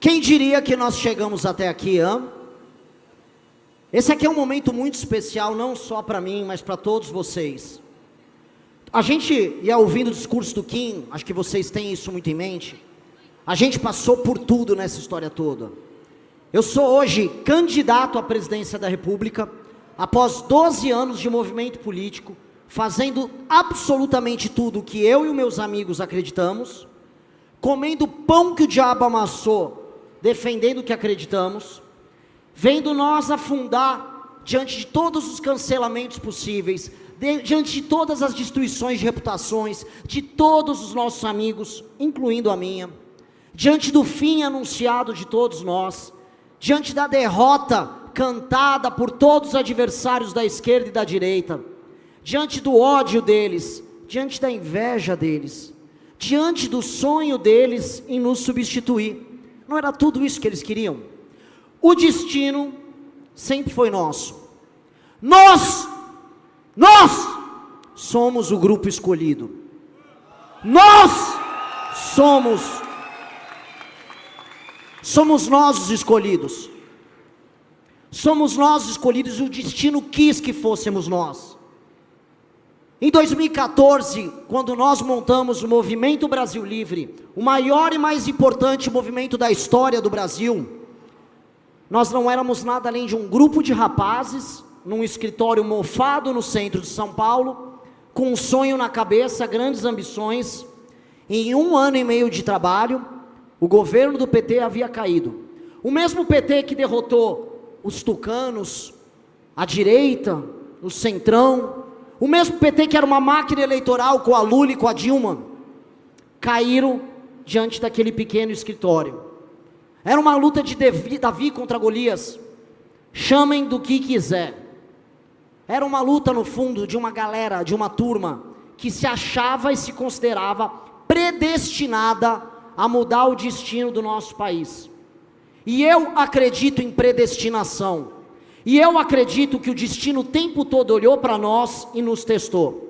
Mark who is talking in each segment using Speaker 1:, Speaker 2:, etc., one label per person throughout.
Speaker 1: Quem diria que nós chegamos até aqui, hein? Esse aqui é um momento muito especial, não só para mim, mas para todos vocês. A gente ia ouvindo o discurso do Kim, acho que vocês têm isso muito em mente. A gente passou por tudo nessa história toda. Eu sou hoje candidato à presidência da República, após 12 anos de movimento político, fazendo absolutamente tudo o que eu e os meus amigos acreditamos, comendo pão que o diabo amassou, defendendo o que acreditamos, vendo nós afundar diante de todos os cancelamentos possíveis, diante de todas as destruições de reputações, de todos os nossos amigos, incluindo a minha, diante do fim anunciado de todos nós, diante da derrota cantada por todos os adversários da esquerda e da direita, diante do ódio deles, diante da inveja deles, diante do sonho deles em nos substituir. Não era tudo isso que eles queriam? O destino sempre foi nosso. Nós somos o grupo escolhido. Nós somos nós os escolhidos. Somos nós os escolhidos e o destino quis que fôssemos nós. Em 2014, quando nós montamos o Movimento Brasil Livre, o maior e mais importante movimento da história do Brasil, nós não éramos nada além de um grupo de rapazes, num escritório mofado no centro de São Paulo, com um sonho na cabeça, grandes ambições. Em 1 ano e meio de trabalho, o governo do PT havia caído. O mesmo PT que derrotou os tucanos, a direita, o centrão, o mesmo PT que era uma máquina eleitoral com a Lula e com a Dilma, caíram diante daquele pequeno escritório. Era uma luta de Davi contra Golias, chamem do que quiser. Era uma luta no fundo de uma galera, de uma turma, que se achava e se considerava predestinada a mudar o destino do nosso país. E eu acredito em predestinação. E eu acredito que o destino o tempo todo olhou para nós e nos testou.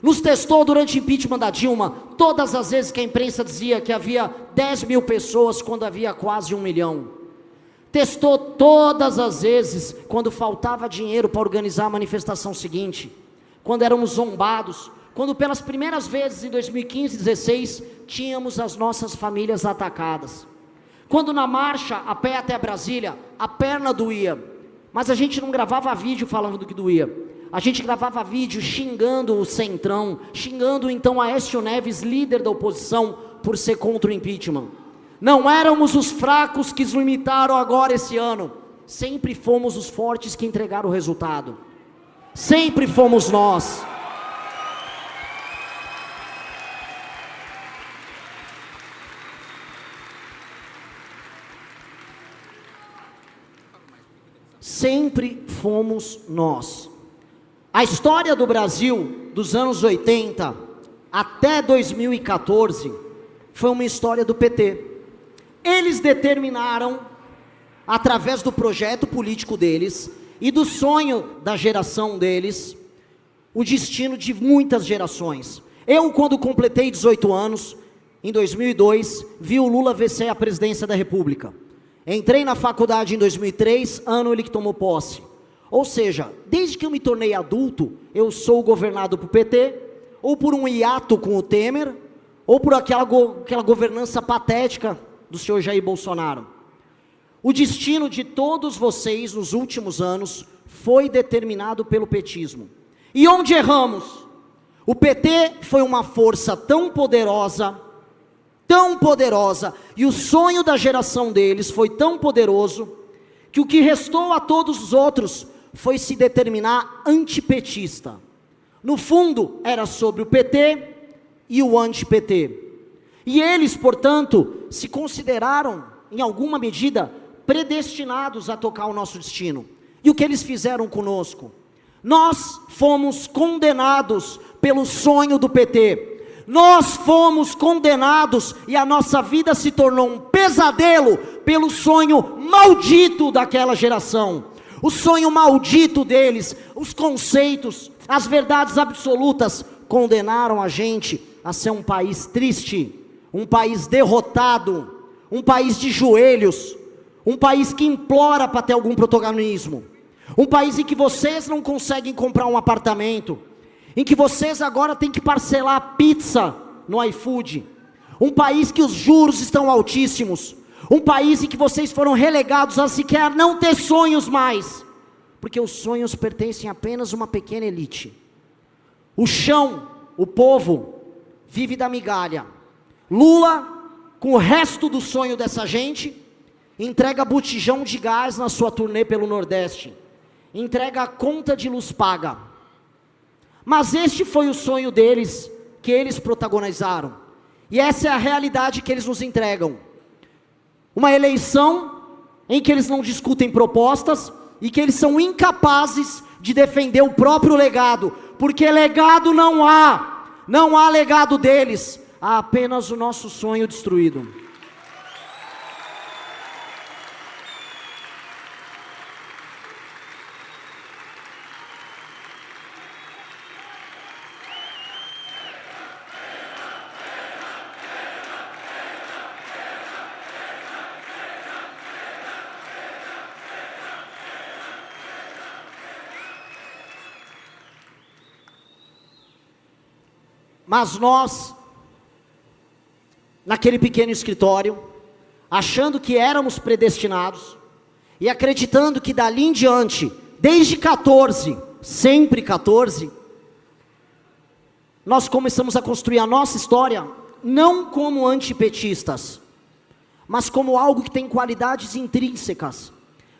Speaker 1: Nos testou durante o impeachment da Dilma, todas as vezes que a imprensa dizia que havia 10 mil pessoas, quando havia quase 1 milhão. Testou todas as vezes quando faltava dinheiro para organizar a manifestação seguinte, quando éramos zombados, quando pelas primeiras vezes em 2015 e 2016, tínhamos as nossas famílias atacadas. Quando na marcha, a pé até Brasília, a perna doía. Mas a gente não gravava vídeo falando do que doía. A gente gravava vídeo xingando o Centrão, xingando então Aécio Neves, líder da oposição, por ser contra o impeachment. Não éramos os fracos que nos limitaram agora esse ano. Sempre fomos os fortes que entregaram o resultado. Sempre fomos nós. Sempre fomos nós. A história do Brasil, dos anos 80 até 2014, foi uma história do PT. Eles determinaram, através do projeto político deles, e do sonho da geração deles, o destino de muitas gerações. Eu, quando completei 18 anos, em 2002, vi o Lula vencer a presidência da República. Entrei na faculdade em 2003, ano ele que tomou posse. Ou seja, desde que eu me tornei adulto, eu sou governado por PT, ou por um hiato com o Temer, ou por aquela governança patética do senhor Jair Bolsonaro. O destino de todos vocês nos últimos anos foi determinado pelo petismo. E onde erramos? O PT foi uma força tão poderosa, e o sonho da geração deles foi tão poderoso, que o que restou a todos os outros foi se determinar antipetista. No fundo, era sobre o PT e o anti-PT. E eles, portanto, se consideraram, em alguma medida, predestinados a tocar o nosso destino. E o que eles fizeram conosco? Nós fomos condenados pelo sonho do PT. Nós fomos condenados e a nossa vida se tornou um pesadelo pelo sonho maldito daquela geração. O sonho maldito deles, os conceitos, as verdades absolutas condenaram a gente a ser um país triste, um país derrotado, um país de joelhos, um país que implora para ter algum protagonismo, um país em que vocês não conseguem comprar um apartamento, em que vocês agora têm que parcelar a pizza no iFood, um país que os juros estão altíssimos, um país em que vocês foram relegados a sequer não ter sonhos mais, porque os sonhos pertencem apenas a uma pequena elite. O chão, o povo, vive da migalha. Lula, com o resto do sonho dessa gente, entrega botijão de gás na sua turnê pelo Nordeste, entrega a conta de luz paga. Mas este foi o sonho deles, que eles protagonizaram, e essa é a realidade que eles nos entregam. Uma eleição em que eles não discutem propostas, e que eles são incapazes de defender o próprio legado, porque legado não há legado deles, há apenas o nosso sonho destruído. Mas nós, naquele pequeno escritório, achando que éramos predestinados, e acreditando que dali em diante, desde 14, sempre 14, nós começamos a construir a nossa história, não como antipetistas, mas como algo que tem qualidades intrínsecas,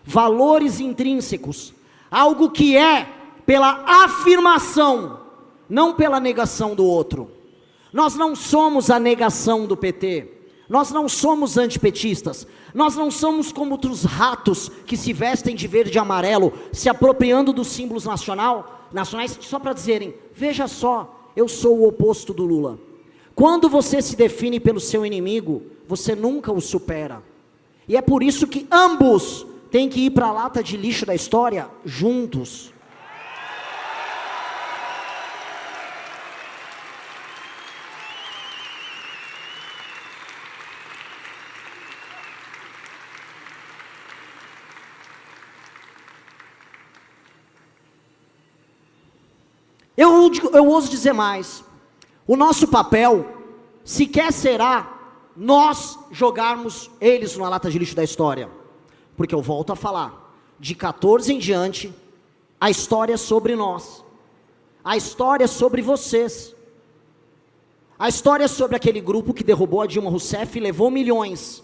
Speaker 1: valores intrínsecos, algo que é pela afirmação, não pela negação do outro. Nós não somos a negação do PT, nós não somos antipetistas, nós não somos como outros ratos que se vestem de verde e amarelo, se apropriando dos símbolos nacionais, só para dizerem, veja só, eu sou o oposto do Lula. Quando você se define pelo seu inimigo, você nunca o supera, e é por isso que ambos têm que ir para a lata de lixo da história, juntos. Eu ouso dizer mais, o nosso papel sequer será nós jogarmos eles na lata de lixo da história, porque eu volto a falar, de 14 em diante, a história é sobre nós, a história é sobre vocês, a história é sobre aquele grupo que derrubou a Dilma Rousseff e levou milhões,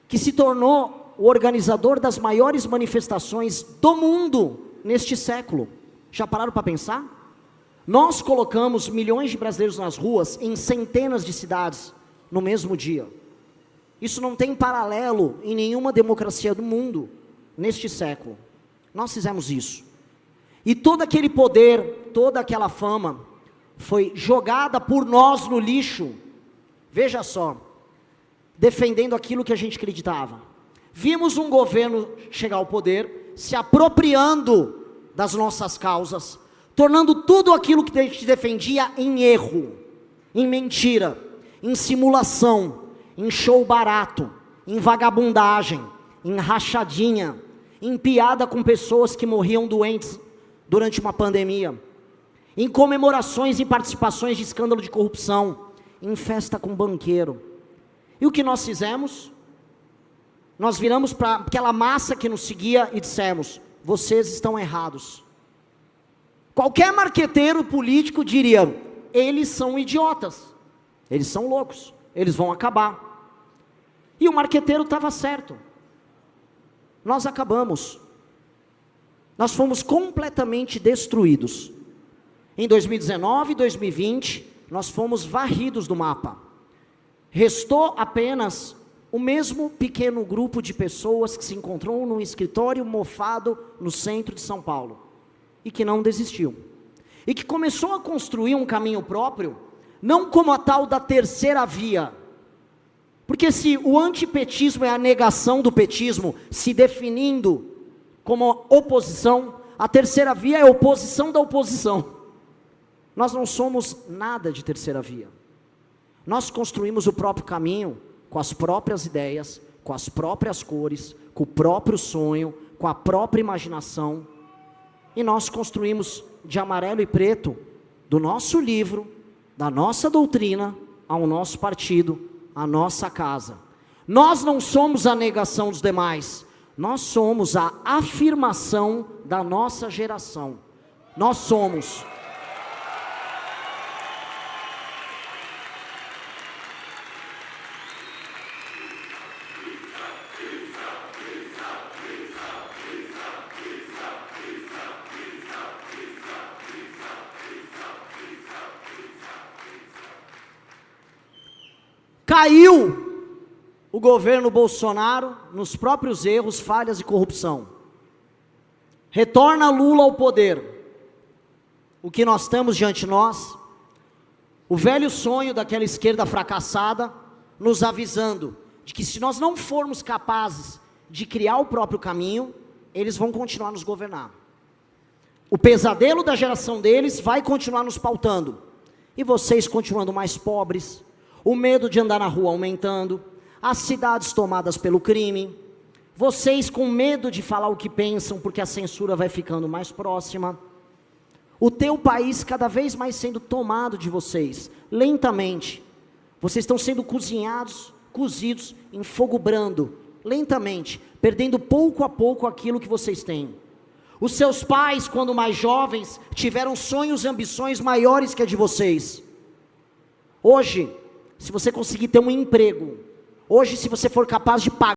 Speaker 1: que se tornou o organizador das maiores manifestações do mundo neste século. Já pararam para pensar? Nós colocamos milhões de brasileiros nas ruas, em centenas de cidades, no mesmo dia. Isso não tem paralelo em nenhuma democracia do mundo, neste século. Nós fizemos isso. E todo aquele poder, toda aquela fama, foi jogada por nós no lixo. Veja só, defendendo aquilo que a gente acreditava. Vimos um governo chegar ao poder, se apropriando das nossas causas, tornando tudo aquilo que a gente defendia em erro, em mentira, em simulação, em show barato, em vagabundagem, em rachadinha, em piada com pessoas que morriam doentes durante uma pandemia, em comemorações e participações de escândalo de corrupção, em festa com banqueiro. E o que nós fizemos? Nós viramos para aquela massa que nos seguia e dissemos, vocês estão errados. Qualquer marqueteiro político diria, eles são idiotas, eles são loucos, eles vão acabar. E o marqueteiro estava certo. Nós acabamos. Nós fomos completamente destruídos. Em 2019 e 2020, nós fomos varridos do mapa. Restou apenas o mesmo pequeno grupo de pessoas que se encontrou num escritório mofado no centro de São Paulo. E que não desistiu, e que começou a construir um caminho próprio, não como a tal da terceira via, porque se o antipetismo é a negação do petismo, se definindo como oposição, a terceira via é a oposição da oposição. Nós não somos nada de terceira via, nós construímos o próprio caminho, com as próprias ideias, com as próprias cores, com o próprio sonho, com a própria imaginação. E nós construímos de amarelo e preto, do nosso livro, da nossa doutrina, ao nosso partido, a nossa casa. Nós não somos a negação dos demais, nós somos a afirmação da nossa geração. Nós somos. Caiu o governo Bolsonaro nos próprios erros, falhas e corrupção. Retorna Lula ao poder. O que nós temos diante de nós? O velho sonho daquela esquerda fracassada, nos avisando de que se nós não formos capazes de criar o próprio caminho, eles vão continuar nos governar. O pesadelo da geração deles vai continuar nos pautando. E vocês continuando mais pobres, o medo de andar na rua aumentando, as cidades tomadas pelo crime, vocês com medo de falar o que pensam, porque a censura vai ficando mais próxima, o teu país cada vez mais sendo tomado de vocês, lentamente, vocês estão sendo cozidos em fogo brando, lentamente, perdendo pouco a pouco aquilo que vocês têm. Os seus pais, quando mais jovens, tiveram sonhos e ambições maiores que a de vocês. Hoje, se você conseguir ter um emprego, hoje se você for capaz de pagar